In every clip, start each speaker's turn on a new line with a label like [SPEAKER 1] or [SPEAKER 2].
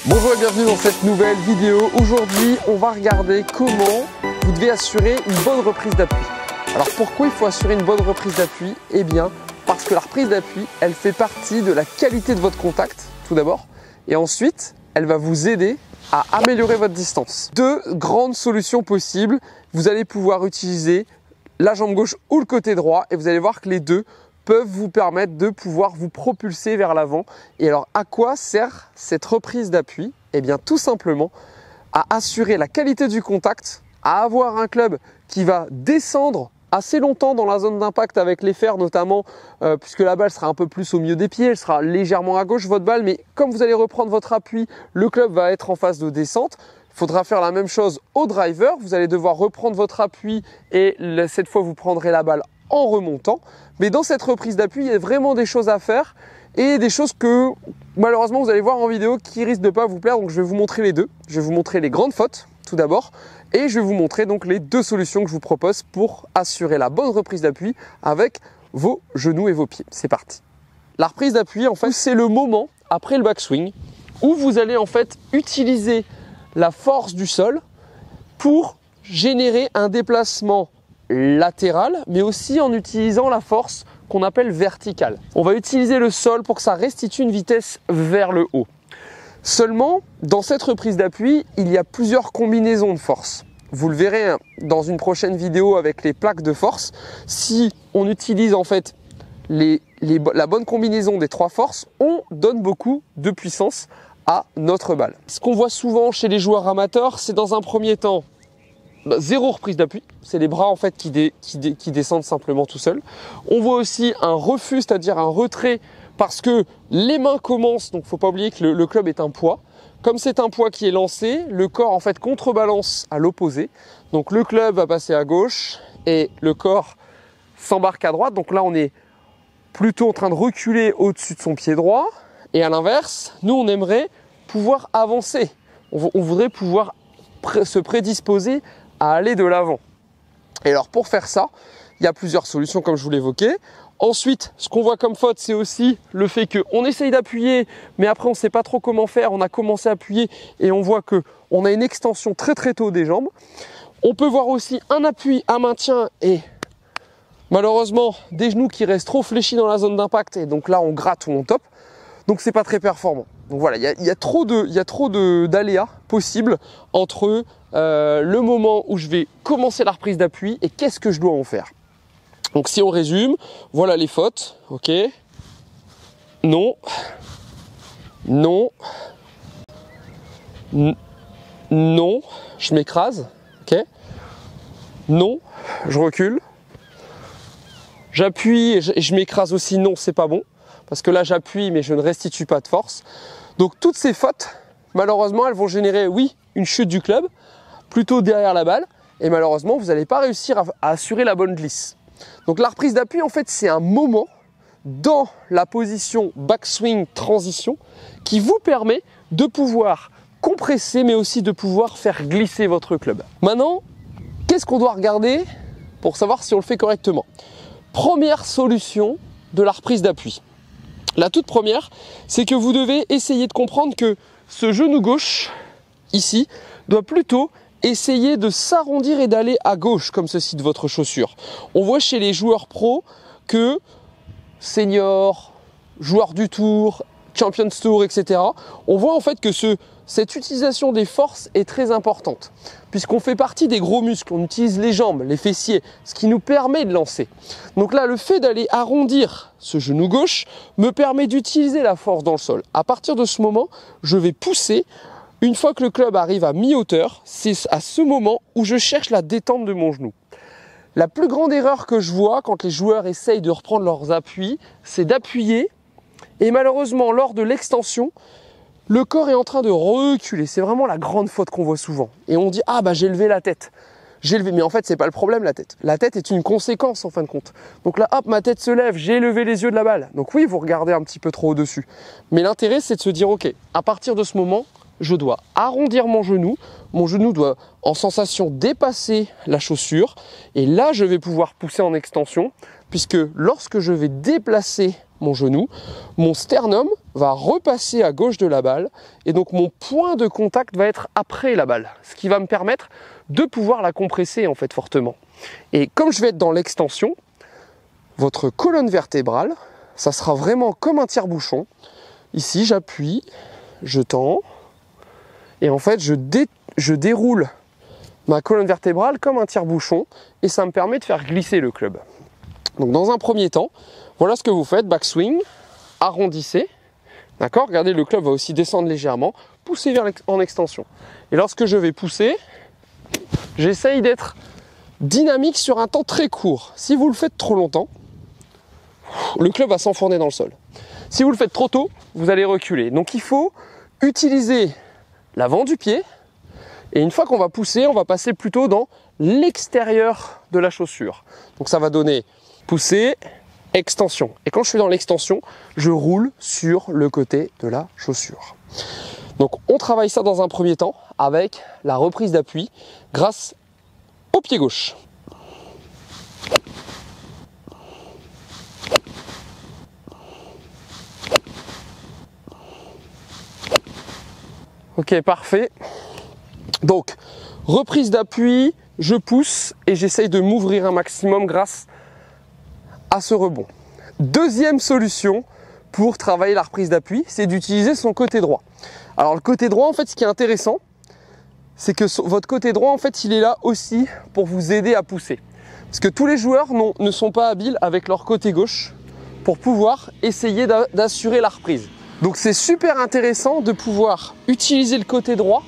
[SPEAKER 1] Bonjour et bienvenue dans cette nouvelle vidéo. Aujourd'hui, on va regarder comment vous devez assurer une bonne reprise d'appui. Alors pourquoi il faut assurer une bonne reprise d'appui? Eh bien, parce que la reprise d'appui, elle fait partie de la qualité de votre contact, tout d'abord. Et ensuite, elle va vous aider à améliorer votre distance. Deux grandes solutions possibles. Vous allez pouvoir utiliser la jambe gauche ou le côté droit et vous allez voir que les deux peuvent vous permettre de pouvoir vous propulser vers l'avant. Et alors, à quoi sert cette reprise d'appui? Eh bien, tout simplement à assurer la qualité du contact, à avoir un club qui va descendre assez longtemps dans la zone d'impact avec les fers notamment, puisque la balle sera un peu plus au milieu des pieds, elle sera légèrement à gauche votre balle, mais comme vous allez reprendre votre appui, le club va être en phase de descente. Il faudra faire la même chose au driver, vous allez devoir reprendre votre appui et cette fois vous prendrez la balle en remontant. Mais dans cette reprise d'appui, il y a vraiment des choses à faire et des choses que malheureusement vous allez voir en vidéo qui risquent de ne pas vous plaire. Donc je vais vous montrer les deux. Je vais vous montrer les grandes fautes tout d'abord et je vais vous montrer donc les deux solutions que je vous propose pour assurer la bonne reprise d'appui avec vos genoux et vos pieds. C'est parti. La reprise d'appui, en fait, c'est le moment après le backswing où vous allez en fait utiliser la force du sol pour générer un déplacement latéral, mais aussi en utilisant la force qu'on appelle verticale. On va utiliser le sol pour que ça restitue une vitesse vers le haut. Seulement, dans cette reprise d'appui, il y a plusieurs combinaisons de force. Vous le verrez dans une prochaine vidéo avec les plaques de force. Si on utilise en fait la bonne combinaison des trois forces, on donne beaucoup de puissance à notre balle. Ce qu'on voit souvent chez les joueurs amateurs, c'est dans un premier temps zéro reprise d'appui, c'est les bras en fait qui descendent simplement tout seuls. On voit aussi un refus, c'est-à-dire un retrait parce que les mains commencent, donc il ne faut pas oublier que le club est un poids. Comme c'est un poids qui est lancé, le corps en fait contrebalance à l'opposé. Donc le club va passer à gauche et le corps s'embarque à droite. Donc là on est plutôt en train de reculer au-dessus de son pied droit. Et à l'inverse, nous on aimerait pouvoir avancer. On voudrait pouvoir se prédisposer à aller de l'avant. Et alors pour faire ça, il y a plusieurs solutions comme je vous l'évoquais. Ensuite, ce qu'on voit comme faute, c'est aussi le fait qu'on essaye d'appuyer, mais après on ne sait pas trop comment faire. On a commencé à appuyer et on voit qu'on a une extension très tôt des jambes. On peut voir aussi un appui à maintien et malheureusement des genoux qui restent trop fléchis dans la zone d'impact et donc là on gratte ou on top. Donc c'est pas très performant. Donc voilà, il y a trop d'aléas possibles entre le moment où je vais commencer la reprise d'appui et qu'est-ce que je dois en faire. Donc si on résume, voilà les fautes, ok. Non, non, non, je m'écrase, ok. Non, je recule. J'appuie et je m'écrase aussi, non, c'est pas bon. Parce que là j'appuie mais je ne restitue pas de force. Donc toutes ces fautes, malheureusement, elles vont générer, oui, une chute du club, plutôt derrière la balle, et malheureusement, vous n'allez pas réussir à assurer la bonne glisse. Donc la reprise d'appui, en fait, c'est un moment dans la position backswing transition qui vous permet de pouvoir compresser, mais aussi de pouvoir faire glisser votre club. Maintenant, qu'est-ce qu'on doit regarder pour savoir si on le fait correctement? Première solution de la reprise d'appui. La toute première, c'est que vous devez essayer de comprendre que ce genou gauche, ici, doit plutôt essayer de s'arrondir et d'aller à gauche, comme ceci de votre chaussure. On voit chez les joueurs pros que seniors, joueurs du tour, Champions Tour, etc., on voit en fait que cette utilisation des forces est très importante, puisqu'on fait partie des gros muscles, on utilise les jambes, les fessiers, ce qui nous permet de lancer. Donc là, le fait d'aller arrondir ce genou gauche me permet d'utiliser la force dans le sol. À partir de ce moment, je vais pousser. Une fois que le club arrive à mi-hauteur, c'est à ce moment où je cherche la détente de mon genou. La plus grande erreur que je vois quand les joueurs essayent de reprendre leurs appuis, c'est d'appuyer et malheureusement, lors de l'extension, le corps est en train de reculer. C'est vraiment la grande faute qu'on voit souvent. Et on dit « Ah bah j'ai levé la tête ». J'ai levé, mais en fait c'est pas le problème la tête. La tête est une conséquence en fin de compte. Donc là hop, ma tête se lève, j'ai levé les yeux de la balle. Donc oui, vous regardez un petit peu trop au-dessus. Mais l'intérêt c'est de se dire ok, à partir de ce moment, je dois arrondir mon genou doit en sensation dépasser la chaussure et là je vais pouvoir pousser en extension puisque lorsque je vais déplacer mon genou, mon sternum va repasser à gauche de la balle et donc mon point de contact va être après la balle, ce qui va me permettre de pouvoir la compresser en fait fortement. Et comme je vais être dans l'extension, votre colonne vertébrale, ça sera vraiment comme un tire-bouchon. Ici, j'appuie, je tends et en fait je déroule ma colonne vertébrale comme un tire-bouchon et ça me permet de faire glisser le club. Donc dans un premier temps, voilà ce que vous faites, backswing, arrondissez, d'accord? Regardez, le club va aussi descendre légèrement, poussez en extension. Et lorsque je vais pousser, j'essaye d'être dynamique sur un temps très court. Si vous le faites trop longtemps, le club va s'enfourner dans le sol. Si vous le faites trop tôt, vous allez reculer. Donc il faut utiliser l'avant du pied et une fois qu'on va pousser, on va passer plutôt dans l'extérieur de la chaussure. Donc ça va donner pousser, extension. Et quand je suis dans l'extension, je roule sur le côté de la chaussure. Donc on travaille ça dans un premier temps avec la reprise d'appui grâce au pied gauche. Ok, parfait. Donc, reprise d'appui, je pousse et j'essaye de m'ouvrir un maximum grâce à ce rebond. Deuxième solution pour travailler la reprise d'appui, c'est d'utiliser son côté droit. Alors le côté droit, en fait, ce qui est intéressant, c'est que votre côté droit, en fait, il est là aussi pour vous aider à pousser. Parce que tous les joueurs ne sont pas habiles avec leur côté gauche pour pouvoir essayer d'assurer la reprise. Donc c'est super intéressant de pouvoir utiliser le côté droit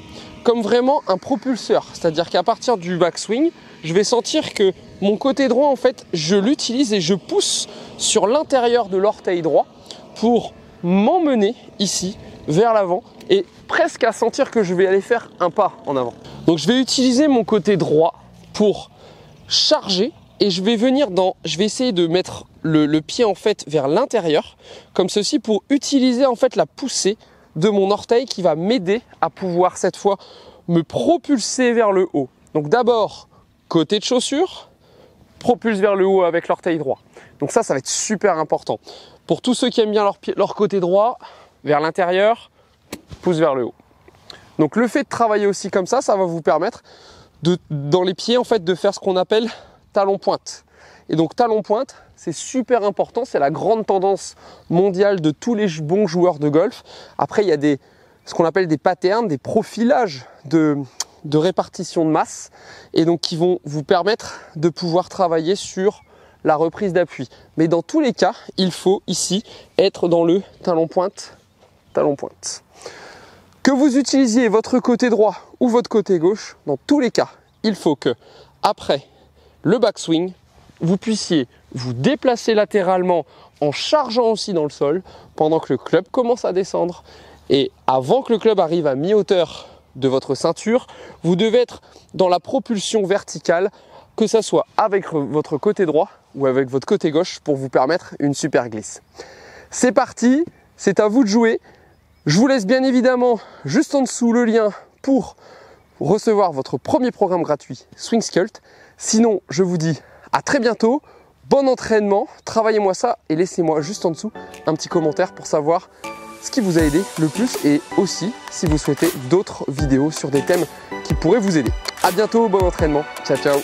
[SPEAKER 1] comme vraiment un propulseur. C'est-à-dire qu'à partir du backswing, je vais sentir que mon côté droit, en fait, je l'utilise et je pousse sur l'intérieur de l'orteil droit pour m'emmener ici vers l'avant et presque à sentir que je vais aller faire un pas en avant. Donc je vais utiliser mon côté droit pour charger et je vais essayer de mettre le pied en fait vers l'intérieur comme ceci pour utiliser en fait la poussée de mon orteil qui va m'aider à pouvoir cette fois me propulser vers le haut. Donc d'abord côté de chaussure, propulse vers le haut avec l'orteil droit. Donc ça va être super important. Pour tous ceux qui aiment bien leur côté droit, vers l'intérieur, pousse vers le haut. Donc le fait de travailler aussi comme ça va vous permettre dans les pieds en fait de faire ce qu'on appelle talon pointe. Et donc talon pointe, c'est super important, c'est la grande tendance mondiale de tous les bons joueurs de golf. Après, il y a ce qu'on appelle des patterns, des profilages de répartition de masse et donc qui vont vous permettre de pouvoir travailler sur la reprise d'appui. Mais dans tous les cas, il faut ici être dans le talon pointe. Que vous utilisiez votre côté droit ou votre côté gauche, dans tous les cas, il faut que après le backswing, vous puissiez vous déplacer latéralement en chargeant aussi dans le sol pendant que le club commence à descendre. Et avant que le club arrive à mi-hauteur de votre ceinture, vous devez être dans la propulsion verticale, que ce soit avec votre côté droit ou avec votre côté gauche pour vous permettre une super glisse. C'est parti, c'est à vous de jouer. Je vous laisse bien évidemment juste en dessous le lien pour recevoir votre premier programme gratuit Swing Sculpt. Sinon, je vous dis à très bientôt, bon entraînement, travaillez-moi ça et laissez-moi juste en dessous un petit commentaire pour savoir ce qui vous a aidé le plus et aussi si vous souhaitez d'autres vidéos sur des thèmes qui pourraient vous aider. À bientôt, bon entraînement, ciao ciao.